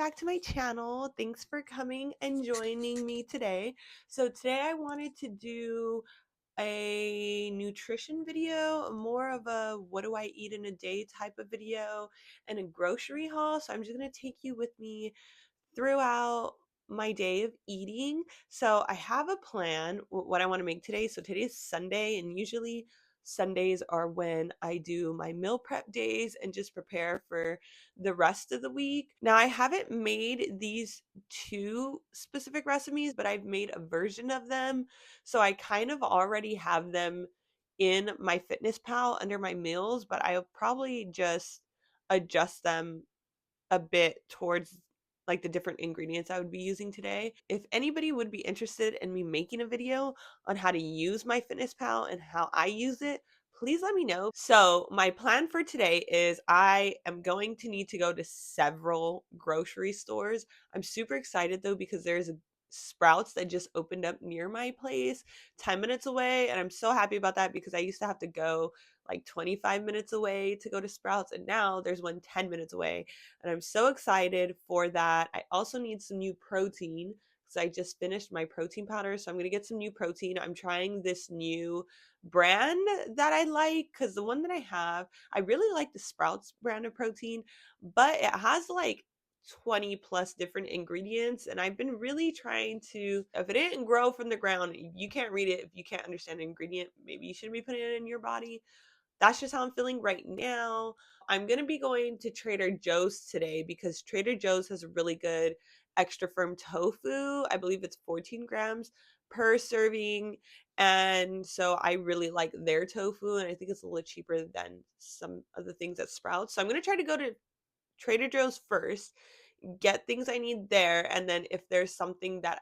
back to my channel. Thanks for coming and joining me today. So today I wanted to do a nutrition video, more of a what do I eat in a day type of video, and a grocery haul. So I'm just going to take you with me throughout my day of eating. So I have a plan what I want to make today. So today is Sunday, and usually Sundays are when I do my meal prep days and just prepare for the rest of the week. Now, I haven't made these two specific recipes, but I've made a version of them. So I kind of already have them in my Fitness Pal under my meals, but I'll probably just adjust them a bit towards like the different ingredients I would be using today. If anybody would be interested in me making a video on how to use my Fitness Pal and how I use it, please let me know. So my plan for today is I am going to need to go to several grocery stores. I'm super excited though because there's a Sprouts that just opened up near my place 10 minutes away, and I'm so happy about that because I used to have to go like 25 minutes away to go to Sprouts, and now there's one 10 minutes away, and I'm so excited for that. I also need some new protein because I just finished my protein powder, so I'm going to get some new protein. I'm trying this new brand that I like because the one that I have, I really like the Sprouts brand of protein, but it has like 20 plus different ingredients, and I've been really trying to, if it didn't grow from the ground, you can't read it. If you can't understand an ingredient, maybe you shouldn't be putting it in your body. That's just how I'm feeling right now. I'm going to be going to Trader Joe's today because Trader Joe's has a really good extra firm tofu. I believe it's 14 grams per serving. And so I really like their tofu, and I think it's a little cheaper than some of the things at Sprouts. So I'm going to try to go to Trader Joe's first, get things I need there, and then if there's something that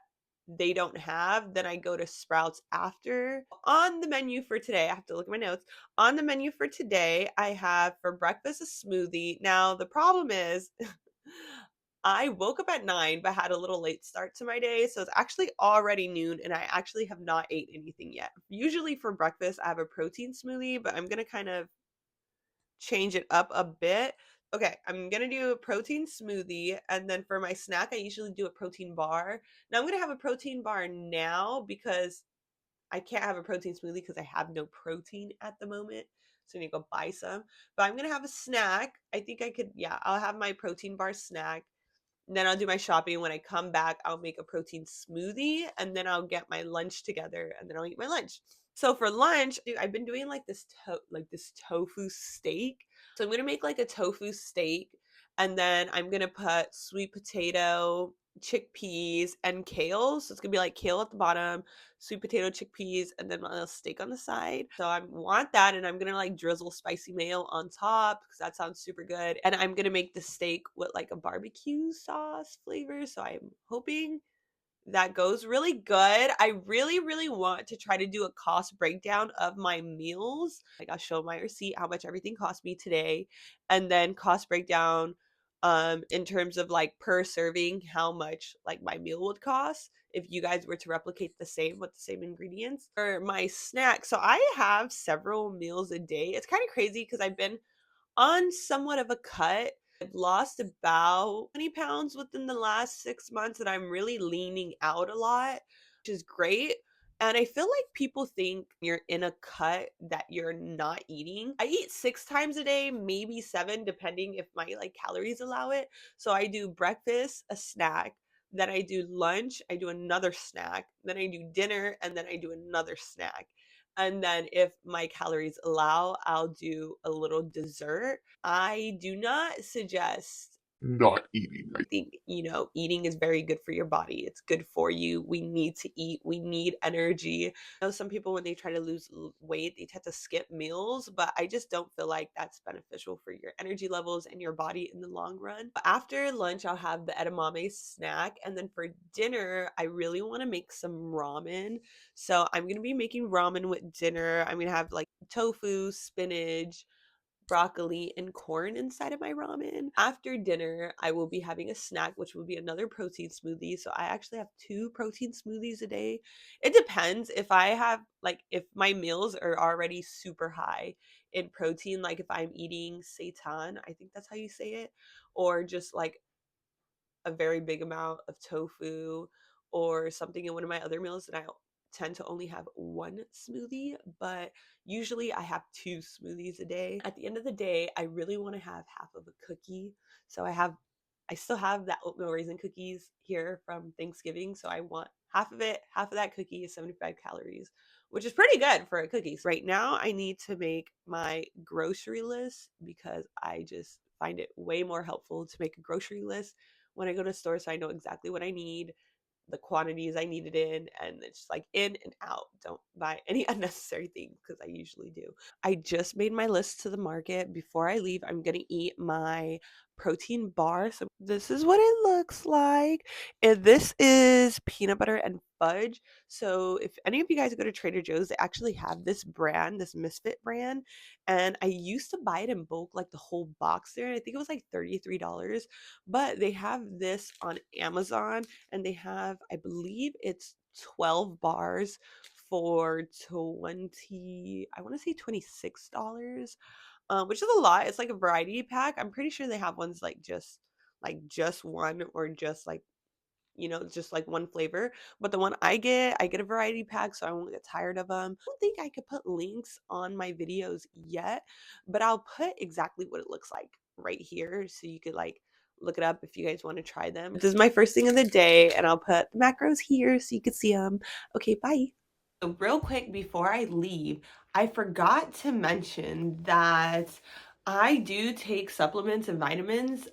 they don't have, then I go to Sprouts after. On the menu for today, I have to look at my notes. On the menu for today, I have for breakfast a smoothie. Now, the problem is I woke up at 9 but had a little late start to my day, so it's actually already noon and I actually have not ate anything yet. Usually for breakfast, I have a protein smoothie, but I'm going to kind of change it up a bit. Okay, I'm gonna do a protein smoothie, and then for my snack, I usually do a protein bar. Now I'm gonna have a protein bar now because I can't have a protein smoothie because I have no protein at the moment. So I need to go buy some. But I'm gonna have a snack. I think I could, yeah, I'll have my protein bar snack. And then I'll do my shopping. When I come back, I'll make a protein smoothie, and then I'll get my lunch together, and then I'll eat my lunch. So for lunch, I've been doing like this tofu steak. So I'm gonna make like a tofu steak, and then I'm gonna put sweet potato, chickpeas, and kale. So it's gonna be like kale at the bottom, sweet potato, chickpeas, and then my little steak on the side. So I want that, and I'm gonna like drizzle spicy mayo on top because that sounds super good. And I'm gonna make the steak with like a barbecue sauce flavor. So I'm hoping that goes really good. I really, really want to try to do a cost breakdown of my meals. Like I'll show my receipt, how much everything cost me today, and then cost breakdown in terms of like per serving, how much like my meal would cost if you guys were to replicate the same with the same ingredients. For my snack, so I have several meals a day. It's kind of crazy because I've been on somewhat of a cut. I've lost about 20 pounds within the last 6 months, and I'm really leaning out a lot, which is great. And I feel like people think you're in a cut that you're not eating. I eat 6 times a day, maybe seven, depending if my like calories allow it. So I do breakfast, a snack, then I do lunch, I do another snack, then I do dinner, and then I do another snack. And then if my calories allow, I'll do a little dessert. I do not suggest not eating. I think, eating is very good for your body. It's good for you. We need to eat. We need energy. I know some people, when they try to lose weight, they tend to skip meals, but I just don't feel like that's beneficial for your energy levels and your body in the long run. After lunch, I'll have the edamame snack. And then for dinner, I really want to make some ramen. So I'm going to be making ramen with dinner. I'm going to have like tofu, spinach, broccoli, and corn inside of my ramen. After dinner, I will be having a snack, which will be another protein smoothie. So I actually have two protein smoothies a day. It depends if I have, like, if my meals are already super high in protein, like if I'm eating seitan, I think that's how you say it, or just like a very big amount of tofu or something in one of my other meals, then I tend to only have one smoothie, but usually I have two smoothies a day. At the end of the day, I really want to have half of a cookie. So I still have that oatmeal raisin cookies here from Thanksgiving. So I want half of it, half of that cookie is 75 calories, which is pretty good for a cookie. Right now, I need to make my grocery list because I just find it way more helpful to make a grocery list when I go to the store so I know exactly what I need, the quantities I need it in, and it's just like in and out. Don't buy any unnecessary things because I usually do. I just made my list to the market. Before I leave, I'm gonna eat my protein bar. So this is what it looks like. And this is peanut butter and fudge. So if any of you guys go to Trader Joe's, they actually have this brand, this Misfit brand. And I used to buy it in bulk, like the whole box there. And I think it was like $33. But they have this on Amazon and they have, I believe it's 12 bars for 20, I want to say $26, which is a lot. It's like a variety pack. I'm pretty sure they have ones like just one or just like just like one flavor. But the one I get a variety pack so I won't get tired of them. I don't think I could put links on my videos yet, but I'll put exactly what it looks like right here so you could like look it up if you guys want to try them. This is my first thing of the day and I'll put the macros here so you can see them. Okay, bye. So real quick before I leave, I forgot to mention that I do take supplements and vitamins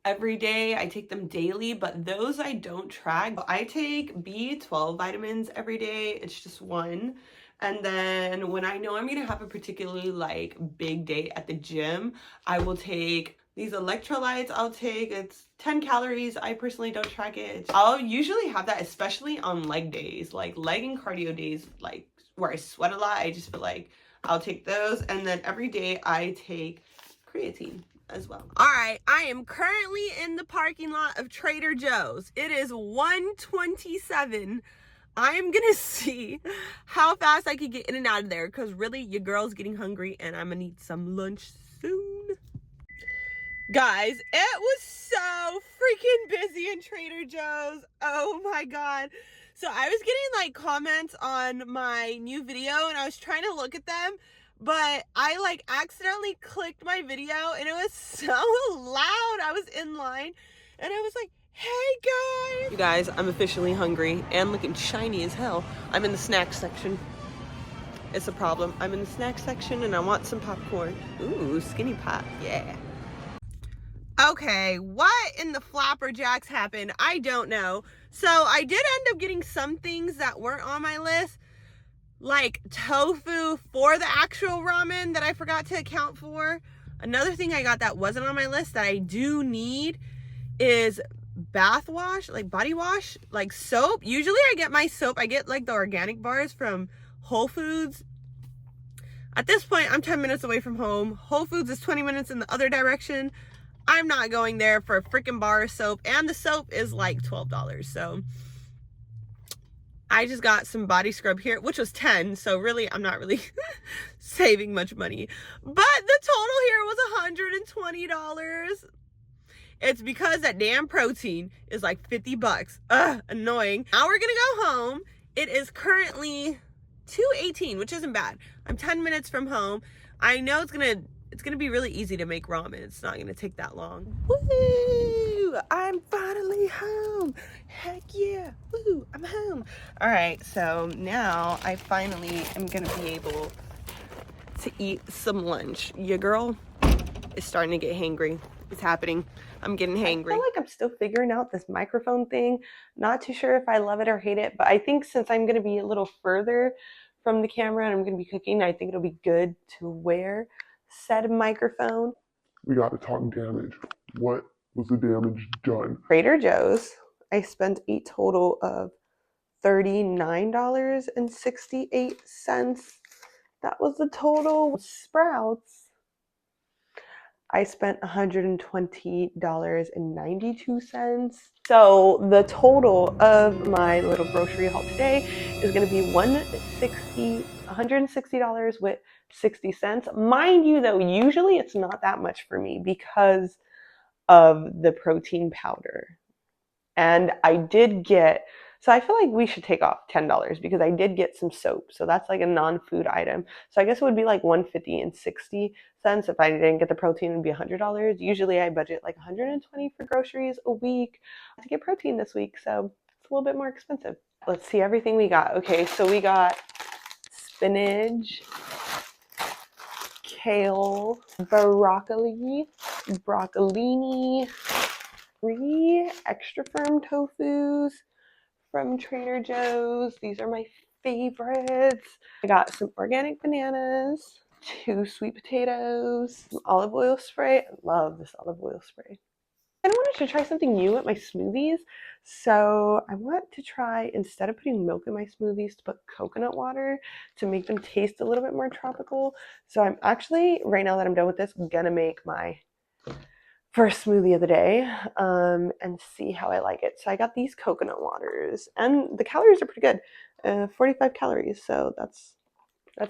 every day. I take them daily, but those I don't track. I take B12 vitamins every day. It's just one. And then when I know I'm gonna have a particularly like big day at the gym, I will take these electrolytes. It's 10 calories. I personally don't track it. I'll usually have that, especially on leg days, like leg and cardio days, like where I sweat a lot. I just feel like I'll take those. And then every day I take creatine as well. All right, I am currently in the parking lot of Trader Joe's. It is 1:27. I am gonna see how fast I can get in and out of there because really your girl's getting hungry and I'm gonna need some lunch soon. Guys, it was so freaking busy in Trader Joe's. Oh my god. So I was getting like comments on my new video and I was trying to look at them, but I like accidentally clicked my video and it was so loud. I was in line and I was like, hey guys. You guys, I'm officially hungry and looking shiny as hell. I'm in the snack section. It's a problem. I'm in the snack section and I want some popcorn. Ooh, skinny pop, yeah. Okay, what in the flapper jacks happened? I don't know. So I did end up getting some things that weren't on my list, like tofu for the actual ramen that I forgot to account for. Another thing I got that wasn't on my list that I do need is bath wash, like body wash, like soap. Usually I get my soap, I get like the organic bars from Whole Foods. At this point, I'm 10 minutes away from home. Whole Foods is 20 minutes in the other direction. I'm not going there for a freaking bar of soap, and the soap is like $12. So I just got some body scrub here, which was 10. So really, I'm not really saving much money. But the total here was $120. It's because that damn protein is like 50 bucks. Ugh, annoying. Now we're gonna go home. It is currently 2:18, which isn't bad. I'm 10 minutes from home. I know it's gonna be really easy to make ramen. It's not gonna take that long. Woo! I'm finally home. Heck yeah. Woo! I'm home. All right, so now I finally am gonna be able to eat some lunch. Your girl is starting to get hangry. It's happening. I'm getting hangry. I feel like I'm still figuring out this microphone thing. Not too sure if I love it or hate it, but I think since I'm gonna be a little further from the camera and I'm gonna be cooking, I think it'll be good to wear said microphone. We got to talk damage. What was the damage done? Trader Joe's. I spent a total of $39.68. That was the total. Sprouts, I spent $120.92. So the total of my little grocery haul today is going to be $160 with 60 cents. Mind you though, usually it's not that much for me because of the protein powder. And I did get, so I feel like we should take off $10 because I did get some soap. So that's like a non-food item. So I guess it would be like 150 and 60 cents. If I didn't get the protein, it would be $100. Usually I budget like 120 for groceries a week to get protein this week. So it's a little bit more expensive. Let's see everything we got. Okay, so we got spinach, kale, broccoli, broccolini, 3 extra firm tofus from Trader Joe's. These are my favorites. I got some organic bananas, 2 sweet potatoes, some olive oil spray. I love this olive oil spray. And I wanted to try something new at my smoothies. So I want to try, instead of putting milk in my smoothies, to put coconut water to make them taste a little bit more tropical. So I'm actually, right now that I'm done with this, gonna make my first smoothie of the day and see how I like it. So I got these coconut waters, and the calories are pretty good, 45 calories. So that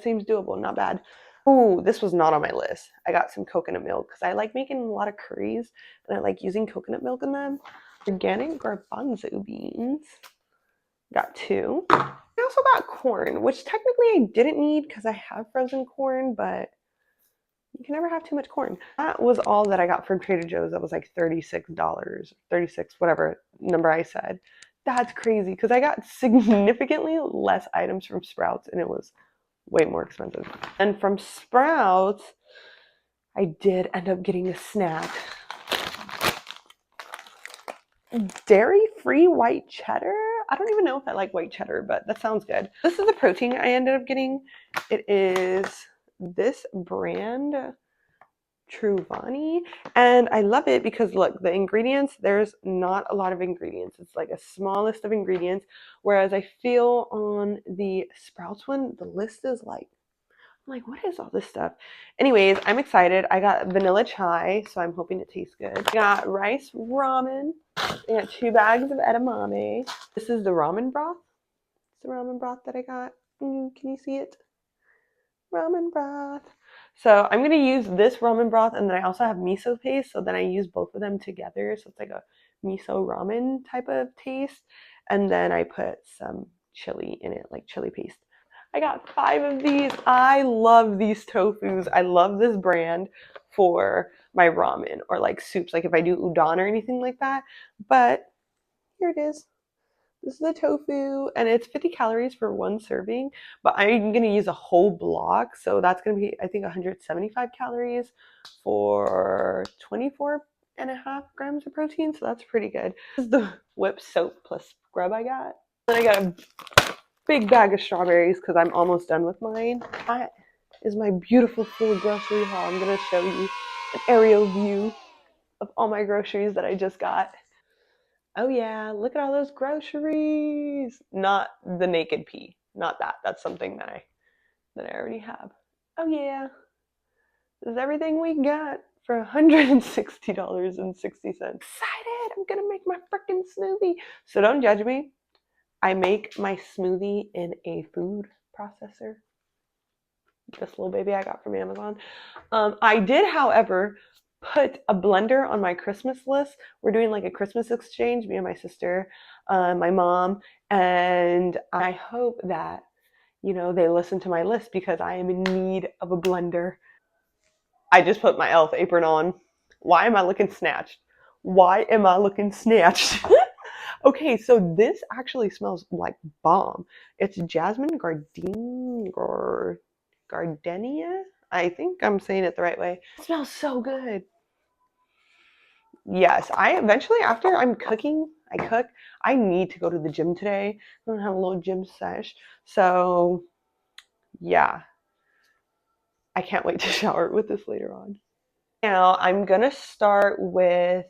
seems doable, not bad. Oh, this was not on my list. I got some coconut milk because I like making a lot of curries and I like using coconut milk in them. Organic garbanzo beans. Got 2. I also got corn, which technically I didn't need because I have frozen corn, but you can never have too much corn. That was all that I got from Trader Joe's. That was like $36, 36, whatever number I said. That's crazy because I got significantly less items from Sprouts and it was way more expensive. And from Sprouts, I did end up getting a snack. Dairy-free white cheddar? I don't even know if I like white cheddar, but that sounds good. This is the protein I ended up getting. It is this brand, Truvani, and I love it because look, the ingredients, there's not a lot of ingredients. It's like a small list of ingredients, whereas I feel on the Sprouts one, the list is like, I'm like, what is all this stuff? Anyways, I'm excited. I got vanilla chai, so I'm hoping it tastes good. I got rice ramen. I got 2 bags of edamame. This is the ramen broth. It's the ramen broth that I got. Can you see it? Ramen broth. So I'm gonna use this ramen broth, and then I also have miso paste. So then I use both of them together. So it's like a miso ramen type of taste. And then I put some chili in it, like chili paste. I got 5 of these. I love these tofus. I love this brand for my ramen or like soups, like if I do udon or anything like that. But here it is. This is the tofu, and it's 50 calories for 1 serving, but I'm going to use a whole block, so that's going to be, I think, 175 calories for 24.5 grams of protein, so that's pretty good. This is the whipped soap plus scrub I got. Then I got a big bag of strawberries because I'm almost done with mine. That is my beautiful full grocery haul. I'm going to show you an aerial view of all my groceries that I just got. Oh yeah, look at all those groceries. Not the naked pea. Not that. That's something that I already have. Oh yeah. This is everything we got for $160.60. Excited. I'm gonna make my freaking smoothie. So don't judge me. I make my smoothie in a food processor. This little baby I got from Amazon. I did, however, put a blender on my Christmas list. We're doing like a Christmas exchange, me and my sister, my mom, and I hope that, they listen to my list because I am in need of a blender. I just put my elf apron on. Why am I looking snatched? Why am I looking snatched? Okay, so this actually smells like bomb. It's jasmine gardenia. I think I'm saying it the right way. It smells so good. Yes, I eventually, after I'm cooking, I cook. I need to go to the gym today. I'm gonna have a little gym sesh. So yeah, I can't wait to shower with this later on. Now I'm gonna start with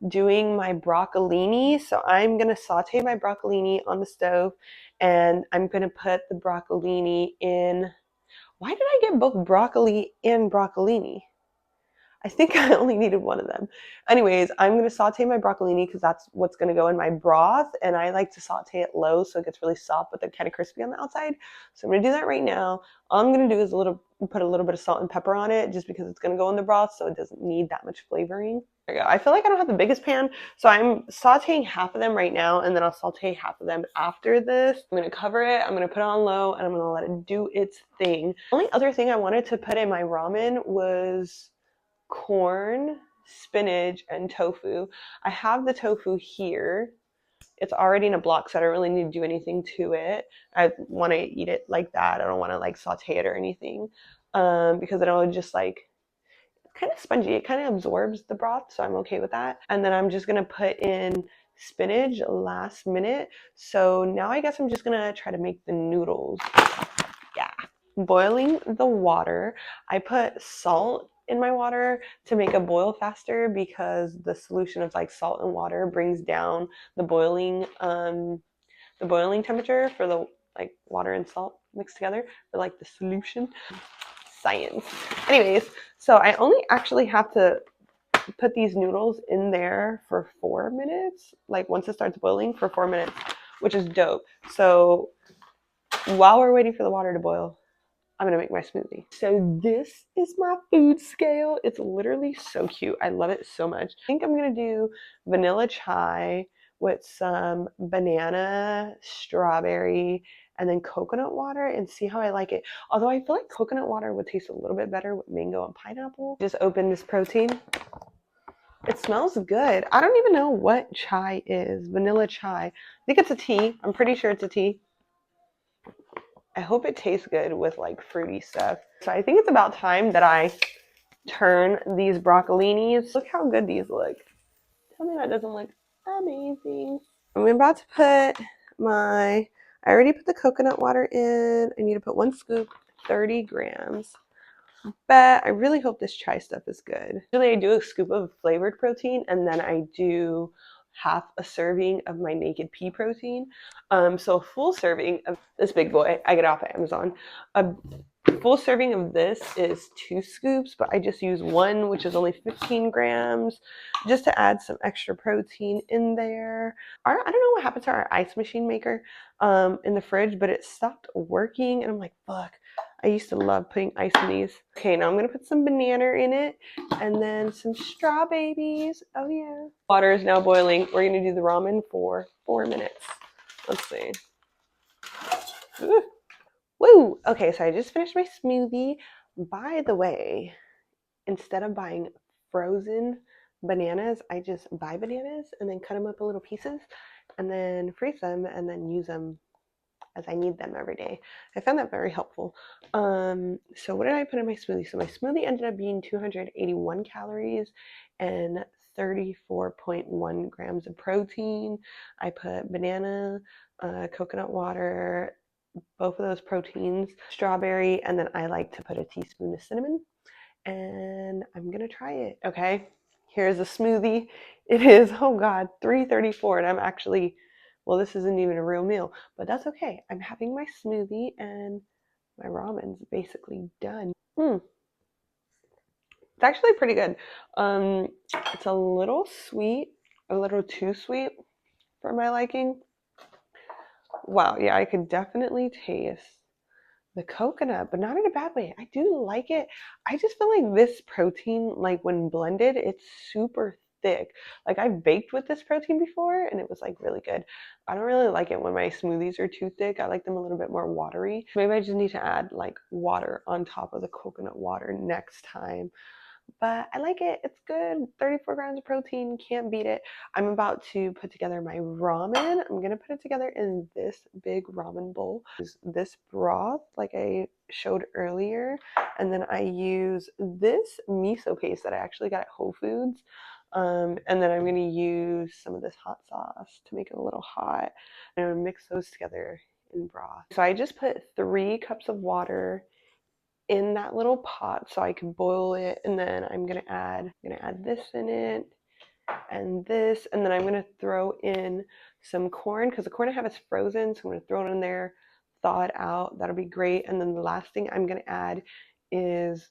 doing my broccolini. So I'm gonna saute my broccolini on the stove, and I'm gonna put the broccolini in. Why did I get both broccoli and broccolini? I think I only needed one of them. Anyways, I'm going to saute my broccolini because that's what's going to go in my broth. And I like to saute it low so it gets really soft but then kind of crispy on the outside. So I'm going to do that right now. All I'm going to do is put a little bit of salt and pepper on it just because it's going to go in the broth so it doesn't need that much flavoring. There you go. I feel like I don't have the biggest pan, so I'm sauteing half of them right now and then I'll saute half of them after this. I'm going to cover it, I'm going to put it on low, and I'm going to let it do its thing. The only other thing I wanted to put in my ramen was corn, spinach, and tofu. I have the tofu here. It's already in a block, so I don't really need to do anything to it. I want to eat it like that. I don't want to like saute it or anything, because then it'll just like kind of spongy. It kind of absorbs the broth, so I'm okay with that. And then I'm just gonna put in spinach last minute. So now I guess I'm just gonna try to make the noodles. Yeah. Boiling the water. I put salt in my water to make it boil faster because the solution of like salt and water brings down the boiling temperature for the like water and salt mixed together for like the solution. Science. Anyways, so I only actually have to put these noodles in there for 4 minutes, like once it starts boiling for 4 minutes, which is dope. So while we're waiting for the water to boil, I'm gonna make my smoothie. So this is my food scale. It's literally so cute. I love it so much. I think I'm gonna do vanilla chai with some banana, strawberry, and then coconut water and see how I like it. Although I feel like coconut water would taste a little bit better with mango and pineapple. Just open this protein. It smells good. I don't even know what chai is. Vanilla chai. I think it's a tea. I'm pretty sure it's a tea. I hope it tastes good with like fruity stuff. So I think it's about time that I turn these broccolinis. Look how good these look. Tell me that doesn't look amazing. I'm about to put I already put the coconut water in. I need to put 1 scoop, 30 grams. But I really hope this chai stuff is good. Usually I do a scoop of flavored protein and then I do half a serving of my naked pea protein. So a full serving of this big boy, I get off at Amazon. A full serving of this is 2 scoops, but I just use one, which is only 15 grams, just to add some extra protein in there. I don't know what happened to our ice machine maker in the fridge, but it stopped working, and I'm like, fuck. I used to love putting ice in these. Okay, now I'm gonna put some banana in it, and then some straw babies. Oh yeah. Water is now boiling. We're gonna do the ramen for 4 minutes. Let's see. Ooh. Woo! Okay, so I just finished my smoothie. By the way, instead of buying frozen bananas, I just buy bananas and then cut them up in little pieces and then freeze them and then use them as I need them every day. I found that very helpful. So what did I put in my smoothie? So my smoothie ended up being 281 calories and 34.1 grams of protein. I put banana, coconut water, both of those proteins, strawberry, and then I like to put a teaspoon of cinnamon. And I'm gonna try it. Okay, here's a smoothie. It is, oh God, 334, and I'm actually, well, this isn't even a real meal, but that's okay. I'm having my smoothie and my ramen's basically done. It's actually pretty good. It's a little sweet, a little too sweet for my liking. Wow, yeah, I could definitely taste the coconut, but not in a bad way. I do like it. I just feel like this protein, like when blended, it's super thick. Like I've baked with this protein before and it was like really good. I don't really like it when my smoothies are too thick. I like them a little bit more watery. Maybe I just need to add like water on top of the coconut water next time, but I like it. It's good. 34 grams of protein, can't beat it. I'm about to put together my ramen. I'm gonna put it together in this big ramen bowl. This broth, like I showed earlier, and then I use this miso paste that I actually got at Whole Foods. And then I'm gonna use some of this hot sauce to make it a little hot. And I'm gonna mix those together in broth. So I just put 3 cups of water in that little pot so I can boil it, and then I'm gonna add this in it and this, and then I'm gonna throw in some corn because the corn I have is frozen, so I'm gonna throw it in there, thaw it out. That'll be great. And then the last thing I'm gonna add is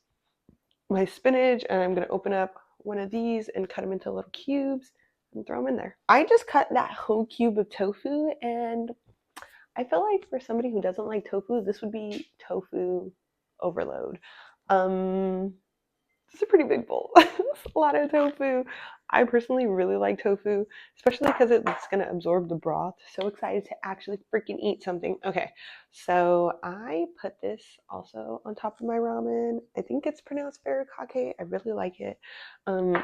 my spinach, and I'm gonna open up one of these and cut them into little cubes and throw them in there. I just cut that whole cube of tofu, and I feel like for somebody who doesn't like tofu, this would be tofu overload. Um, it's a pretty big bowl. It's a lot of tofu. I personally really like tofu, especially because it's going to absorb the broth. So excited to actually freaking eat something. Okay, so I put this also on top of my ramen. I think it's pronounced furikake. I really like it. Um,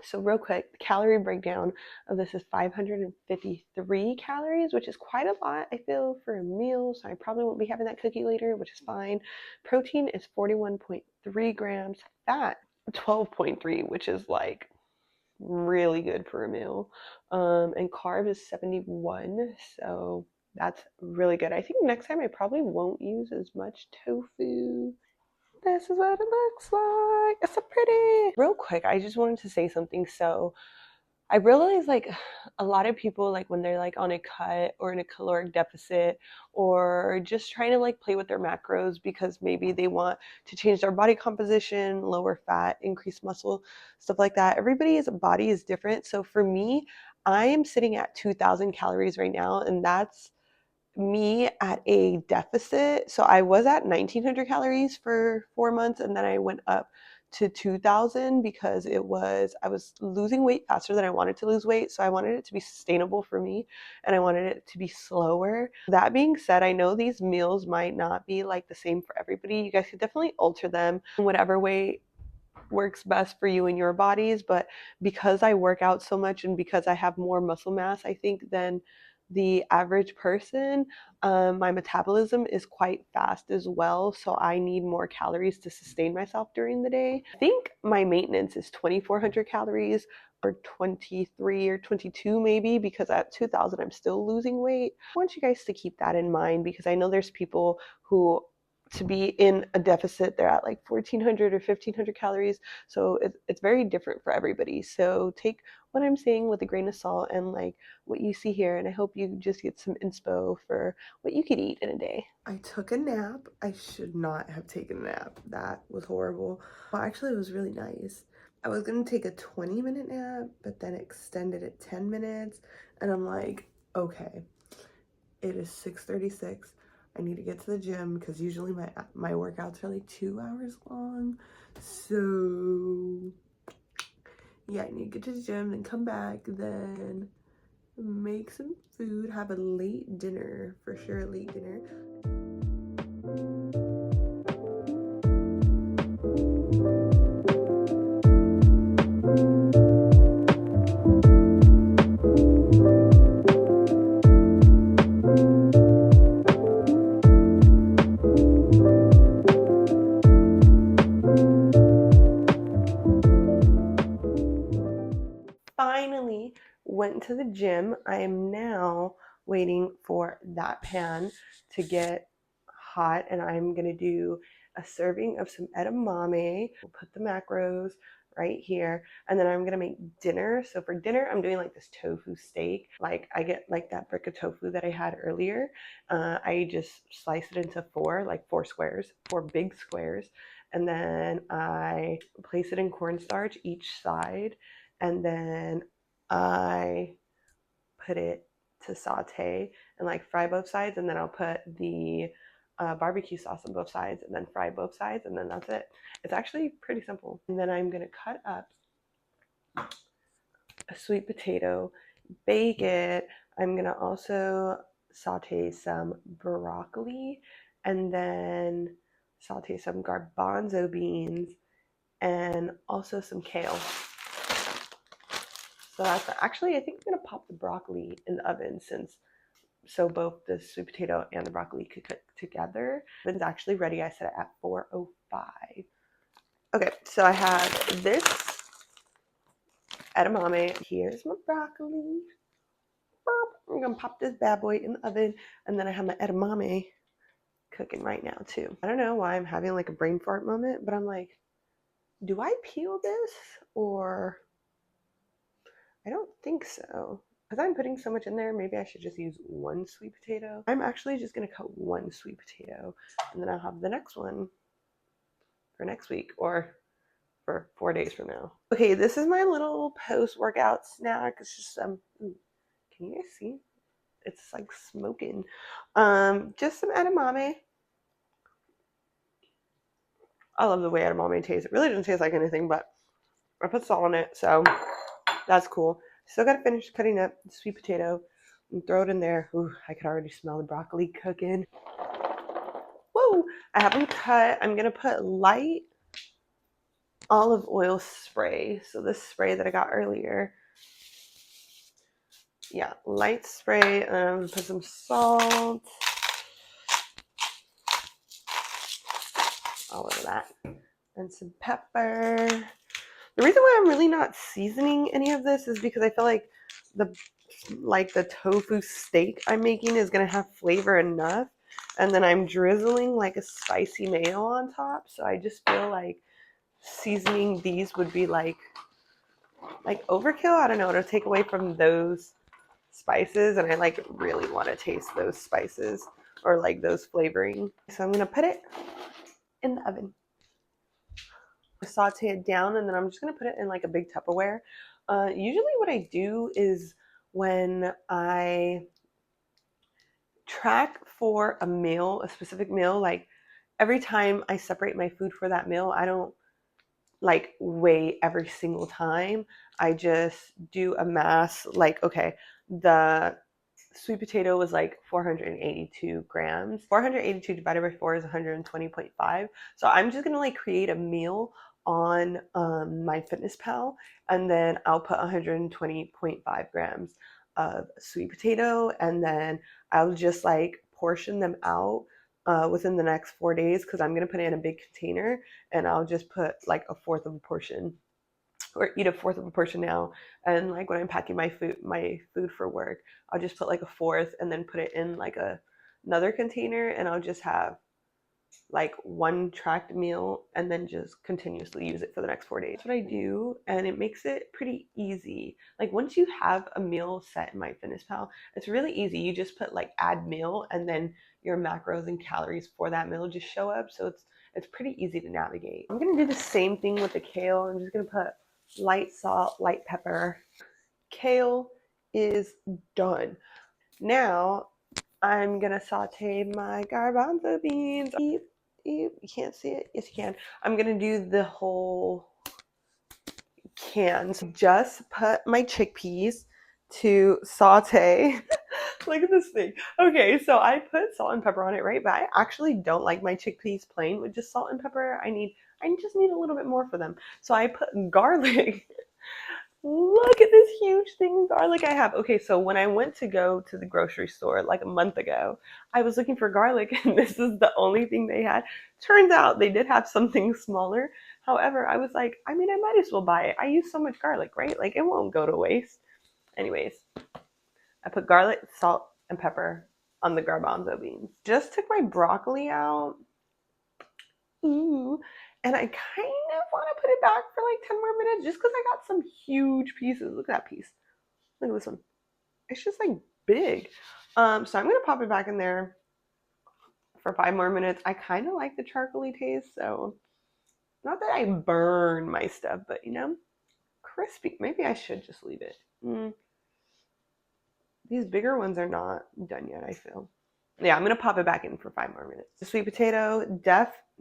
so real quick, the calorie breakdown of this is 553 calories, which is quite a lot, I feel, for a meal. So I probably won't be having that cookie later, which is fine. Protein is 41.3 grams. Fat, 12.3, which is like really good for a meal. And carb is 71, so that's really good. I think next time I probably won't use as much tofu. This is what it looks like. It's so pretty. Real quick, I just wanted to say something. So I realize like a lot of people like when they're like on a cut or in a caloric deficit or just trying to like play with their macros because maybe they want to change their body composition, lower fat, increase muscle, stuff like that. Everybody's body is different. So for me, I am sitting at 2,000 calories right now, and that's me at a deficit. So I was at 1,900 calories for 4 months, and then I went up to 2,000 because I was losing weight faster than I wanted to lose weight. So I wanted it to be sustainable for me, and I wanted it to be slower. That being said, I know these meals might not be like the same for everybody. You guys could definitely alter them in whatever way works best for you and your bodies. But because I work out so much and because I have more muscle mass, I think, than the average person, my metabolism is quite fast as well. So I need more calories to sustain myself during the day. I think my maintenance is 2,400 calories or 23 or 22 maybe, because at 2,000 I'm still losing weight. I want you guys to keep that in mind because I know there's people who, to be in a deficit, they're at like 1,400 or 1,500 calories. So it's very different for everybody. So take what I'm saying with a grain of salt and like what you see here. And I hope you just get some inspo for what you could eat in a day. I took a nap. I should not have taken a nap. That was horrible. Well, actually, it was really nice. I was going to take a 20-minute nap, but then extended it 10 minutes. And I'm like, okay, it is 6:36. I need to get to the gym because usually my workouts are like 2 hours long. So yeah, I need to get to the gym, then come back, then make some food, have a late dinner, for sure, a late dinner. Finally went to the gym. I am now waiting for that pan to get hot, and I'm gonna do a serving of some edamame. We'll put the macros right here, and then I'm gonna make dinner. So for dinner, I'm doing like this tofu steak. Like I get like that brick of tofu that I had earlier. I just slice it into four squares, four big squares, and then I place it in cornstarch each side, and then I put it to saute and like fry both sides, and then I'll put the barbecue sauce on both sides and then fry both sides, and then that's it. It's actually pretty simple. And then I'm gonna cut up a sweet potato, bake it. I'm gonna also saute some broccoli, and then saute some garbanzo beans, and also some kale. So that's actually, I think I'm gonna pop the broccoli in the oven, so both the sweet potato and the broccoli could cook together. It's actually ready. I set it at 4:05. Okay, so I have this edamame. Here's my broccoli. I'm gonna pop this bad boy in the oven, and then I have my edamame cooking right now too. I don't know why I'm having like a brain fart moment, but I'm like, do I peel this or I don't think so. Because I'm putting so much in there, maybe I should just use one sweet potato. I'm actually just going to cut one sweet potato, and then I'll have the next one for next week. Or for 4 days from now. Okay, this is my little post-workout snack. It's just can you guys see? It's like smoking. Just some edamame. I love the way edamame tastes. It really doesn't taste like anything, but I put salt on it, so that's cool. Still gotta finish cutting up the sweet potato and throw it in there. Ooh, I could already smell the broccoli cooking. Whoa! I haven't cut. I'm gonna put light olive oil spray. So this spray that I got earlier. Yeah, light spray. Put some salt. All of that. And some pepper. The reason why I'm really not seasoning any of this is because I feel like the tofu steak I'm making is gonna have flavor enough, and then I'm drizzling like a spicy mayo on top. So I just feel like seasoning these would be like overkill. I don't know. It'll take away from those spices, and I like really want to taste those spices or like those flavoring. So I'm gonna put it in the oven. Saute it down, and then I'm just gonna put it in like a big Tupperware. Usually what I do is when I track for a meal, a specific meal, like every time I separate my food for that meal, I don't like weigh every single time. I just do a mass, like, okay, the sweet potato was like 482 grams. 482 divided by 4 is 120.5. So I'm just gonna like create a meal on my fitness pal, and then I'll put 120.5 grams of sweet potato, and then I'll just like portion them out within the next 4 days, because I'm gonna put it in a big container, and I'll just put like a fourth of a portion, or eat a fourth of a portion now. And like when I'm packing my food for work, I'll just put like a fourth and then put it in like another container, and I'll just have like one tracked meal and then just continuously use it for the next 4 days. That's what I do, and it makes it pretty easy. Like once you have a meal set in MyFitnessPal, it's really easy. You just put like add meal, and then your macros and calories for that meal just show up. So it's pretty easy to navigate. I'm gonna do the same thing with the kale. I'm just gonna put light salt, light pepper. Kale is done. Now I'm gonna saute my garbanzo beans. You can't see it? Yes, you can. I'm gonna do the whole can. So just put my chickpeas to saute. Look at this thing. Okay, so I put salt and pepper on it, right? But I actually don't like my chickpeas plain with just salt and pepper. I just need a little bit more for them. So I put garlic. Look at this huge thing of garlic I have. Okay, so when I went to go to the grocery store like a month ago, I was looking for garlic, and this is the only thing they had. Turns out they did have something smaller. However, I was like, I might as well buy it. I use so much garlic, right? Like it won't go to waste. Anyways, I put garlic, salt, and pepper on the garbanzo beans. Just took my broccoli out. Ooh. And I kind of want to put it back for like 10 more minutes, just because I got some huge pieces. Look at that piece. Look at this one. It's just like big. So I'm going to pop it back in there for 5 more minutes. I kind of like the charcoaly taste, so not that I burn my stuff, but crispy. Maybe I should just leave it. These bigger ones are not done yet, I feel. Yeah, I'm going to pop it back in for 5 more minutes. The sweet potato,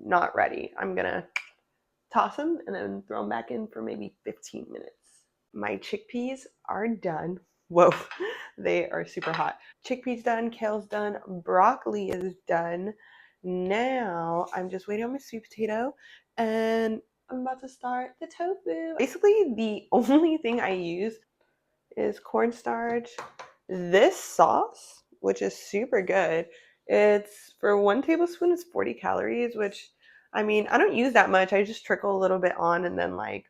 not ready. I'm going to toss them and then throw them back in for maybe 15 minutes. My chickpeas are done. Whoa, they are super hot. Chickpeas done, kale's done, broccoli is done. Now I'm just waiting on my sweet potato, and I'm about to start the tofu. Basically, the only thing I use is cornstarch. This sauce, which is super good, it's for 1 tablespoon, it's 40 calories, which I don't use that much. I just trickle a little bit on, and then like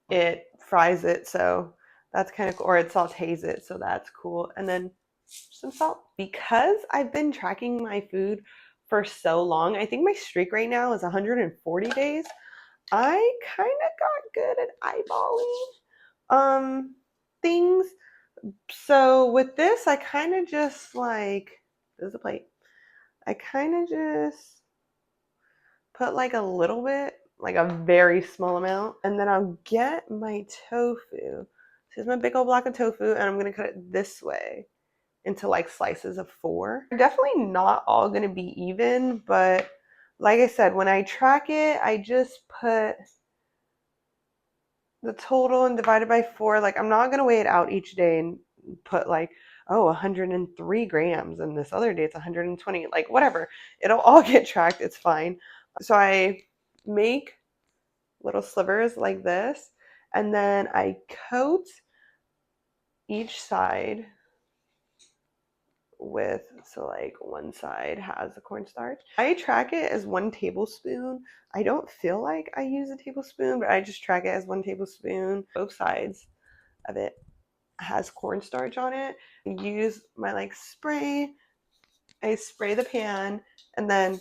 it fries it, so that's kind of cool. Or it sautés it, so that's cool. And then some salt. Because I've been tracking my food for so long, I think my streak right now is 140 days. I kind of got good at eyeballing things. So with this, I kind of just like, there's a plate. I kind of just put like a little bit like a very small amount. And then I'll get my tofu. Here's my big old block of tofu, and I'm gonna cut it this way into like slices of 4. They're definitely not all gonna be even, but like I said, when I track it, I just put the total and divide it by 4. Like I'm not gonna weigh it out each day and put like, oh, 103 grams, and this other day it's 120. Like whatever, it'll all get tracked. It's fine. So I make little slivers like this, and then I coat each side with, so like one side has the cornstarch. I track it as 1 tablespoon. I don't feel like I use a tablespoon, but I just track it as 1 tablespoon. Both sides of it has cornstarch on it. I use my like spray. I spray the pan, and then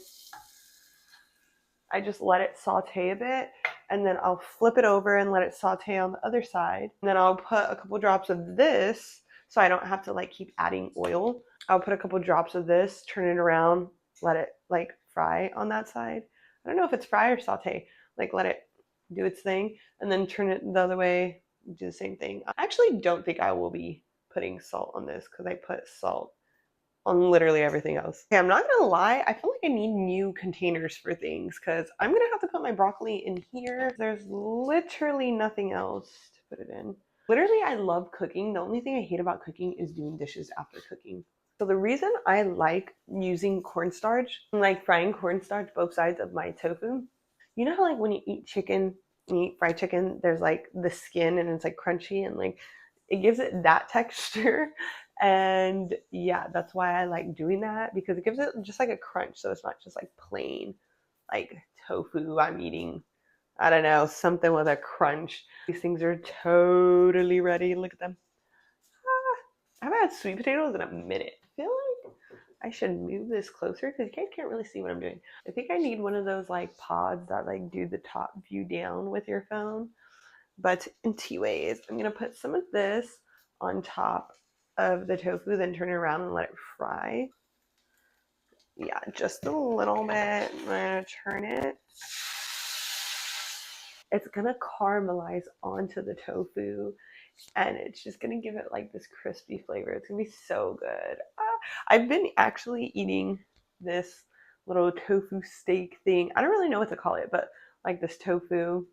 I just let it saute a bit, and then I'll flip it over and let it saute on the other side. And then I'll put a couple drops of this so I don't have to like keep adding oil. I'll put a couple drops of this, turn it around, let it like fry on that side. I don't know if it's fry or saute. Like let it do its thing, and then turn it the other way, do the same thing. I actually don't think I will be putting salt on this because I put salt on literally everything else. Okay, I'm not gonna lie, I feel like I need new containers for things because I'm gonna have to put my broccoli in here. There's literally nothing else to put it in. Literally, I love cooking. The only thing I hate about cooking is doing dishes after cooking. So the reason I like using cornstarch, like frying cornstarch both sides of my tofu, you know how like when you eat chicken, when you eat fried chicken, there's like the skin and it's like crunchy and like it gives it that texture. And yeah, that's why I like doing that because it gives it just like a crunch. So it's not just like plain like tofu I'm eating. I don't know, something with a crunch. These things are totally ready. Look at them. I haven't had sweet potatoes in a minute. I feel like I should move this closer because you guys can't really see what I'm doing. I think I need one of those like pods that like do the top view down with your phone. But in two ways, I'm gonna put some of this on top of the tofu, then turn it around and let it fry. Yeah, just a little bit. I'm gonna turn it. It's gonna caramelize onto the tofu, and it's just gonna give it like this crispy flavor. It's gonna be so good. I've been actually eating this little tofu steak thing. I don't really know what to call it, but like this tofu,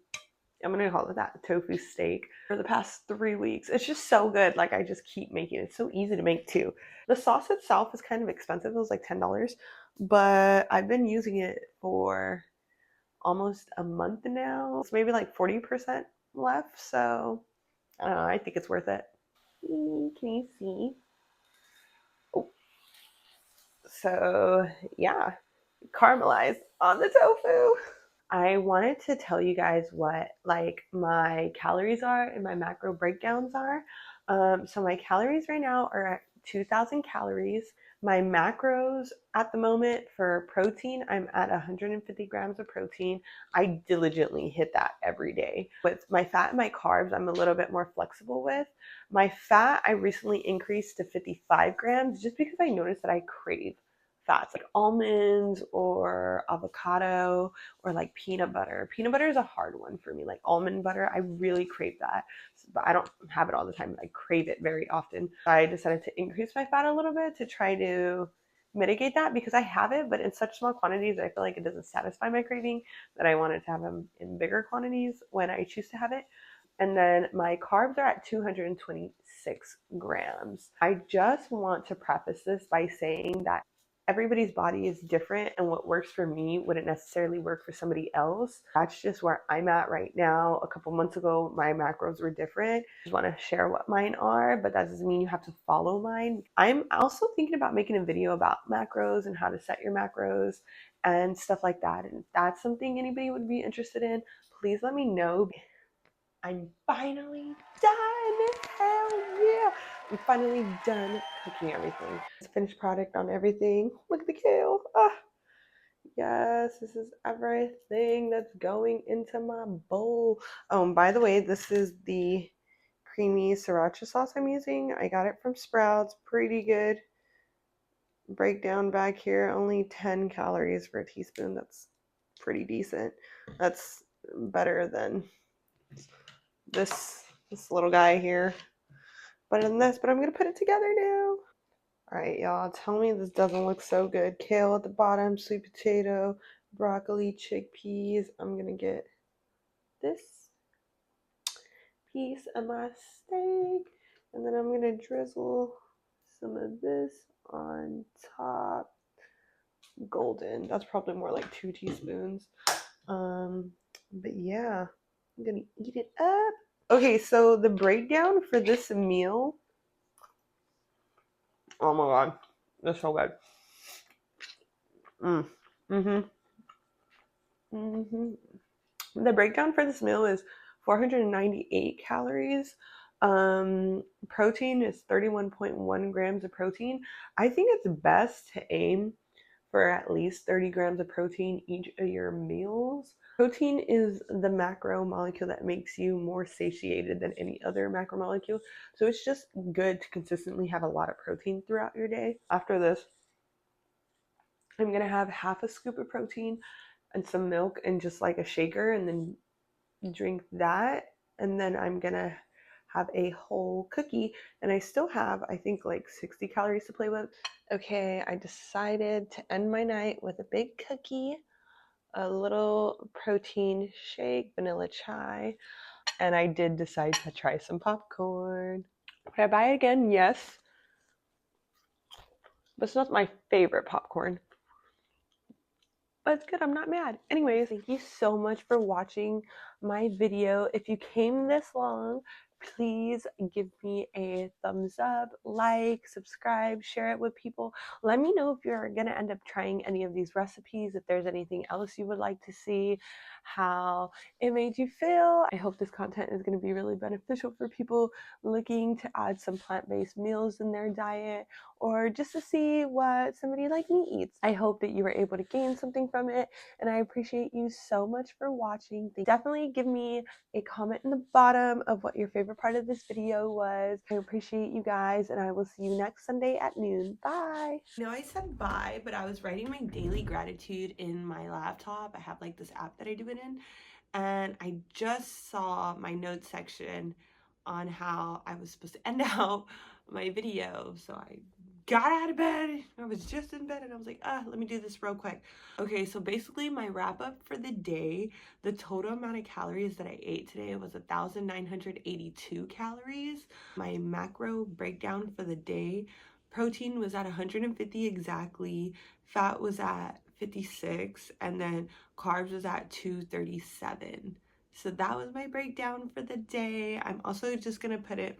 I'm gonna call it that, tofu steak, for the past 3 weeks. It's just so good. Like I just keep making it. It's so easy to make too. The sauce itself is kind of expensive. It was like $10, but I've been using it for almost a month now. It's maybe like 40% left. So I don't know. I think it's worth it. Can you see? Oh, so yeah, caramelized on the tofu. I wanted to tell you guys what like my calories are and my macro breakdowns are. So my calories right now are at 2,000 calories. My macros at the moment for protein, I'm at 150 grams of protein. I diligently hit that every day. With my fat and my carbs, I'm a little bit more flexible with. My fat, I recently increased to 55 grams just because I noticed that I crave fats like almonds or avocado or like peanut butter. Peanut butter is a hard one for me. Like almond butter, I really crave that, but I don't have it all the time. I crave it very often. I decided to increase my fat a little bit to try to mitigate that because I have it, but in such small quantities that I feel like it doesn't satisfy my craving, that I wanted to have them in bigger quantities when I choose to have it. And then my carbs are at 226 grams. I just want to preface this by saying that everybody's body is different, and what works for me wouldn't necessarily work for somebody else. That's just where I'm at right now. A couple months ago, my macros were different. I just want to share what mine are, but that doesn't mean you have to follow mine. I'm also thinking about making a video about macros and how to set your macros and stuff like that. And if that's something anybody would be interested in, please let me know. I'm finally done. Hell yeah. I'm finally done cooking everything. It's a finished product on everything. Look at the kale. Ah, yes, this is everything that's going into my bowl. Oh, and by the way, this is the creamy sriracha sauce I'm using. I got it from Sprouts. Pretty good. Breakdown back here. Only 10 calories for a teaspoon. That's pretty decent. That's better than this little guy here. Better than this, but I'm gonna put it together now. All right, y'all, tell me this doesn't look so good. Kale at the bottom, sweet potato, broccoli, chickpeas. I'm gonna get this piece of my steak, and then I'm gonna drizzle some of this on top. Golden. That's probably more like 2 teaspoons. Um, but yeah, I'm gonna eat it up. Okay, so the breakdown for this meal. Oh my god, that's so good. Mm. Mhm. Mhm. The breakdown for this meal is 498 calories. Protein is 31.1 grams of protein. I think it's best to aim for at least 30 grams of protein each of your meals. Protein is the macromolecule that makes you more satiated than any other macromolecule. So it's just good to consistently have a lot of protein throughout your day. After this, I'm going to have half a scoop of protein and some milk and just like a shaker and then drink that. And then I'm going to have a whole cookie. And I still have, I think, like 60 calories to play with. Okay, I decided to end my night with a big cookie, a little protein shake, vanilla chai, and I did decide to try some popcorn. Would I buy it again? Yes. But it's not my favorite popcorn. But it's good. I'm not mad. Anyways, thank you so much for watching my video. If you came this long, please give me a thumbs up, like, subscribe, share it with people. Let me know if you're going to end up trying any of these recipes, if there's anything else you would like to see, how it made you feel. I hope this content is going to be really beneficial for people looking to add some plant-based meals in their diet or just to see what somebody like me eats. I hope that you were able to gain something from it, and I appreciate you so much for watching. Definitely give me a comment in the bottom of what your favorite part of this video was. I appreciate you guys, and I will see you next Sunday at noon. Bye! No, I said bye, but I was writing my daily gratitude in my laptop. I have like this app that I do it in, and I just saw my notes section on how I was supposed to end out my video. So I got out of bed. I was just in bed and I was like, let me do this real quick. Okay, so basically my wrap up for the day, the total amount of calories that I ate today was 1,982 calories. My macro breakdown for the day, protein was at 150 exactly, fat was at 56, and then carbs was at 237. So that was my breakdown for the day. I'm also just gonna put it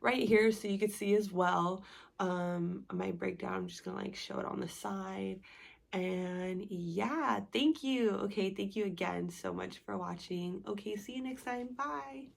right here so you could see as well. My breakdown, I'm just gonna like show it on the side. And yeah, thank you. Okay, thank you again so much for watching. Okay, see you next time. Bye.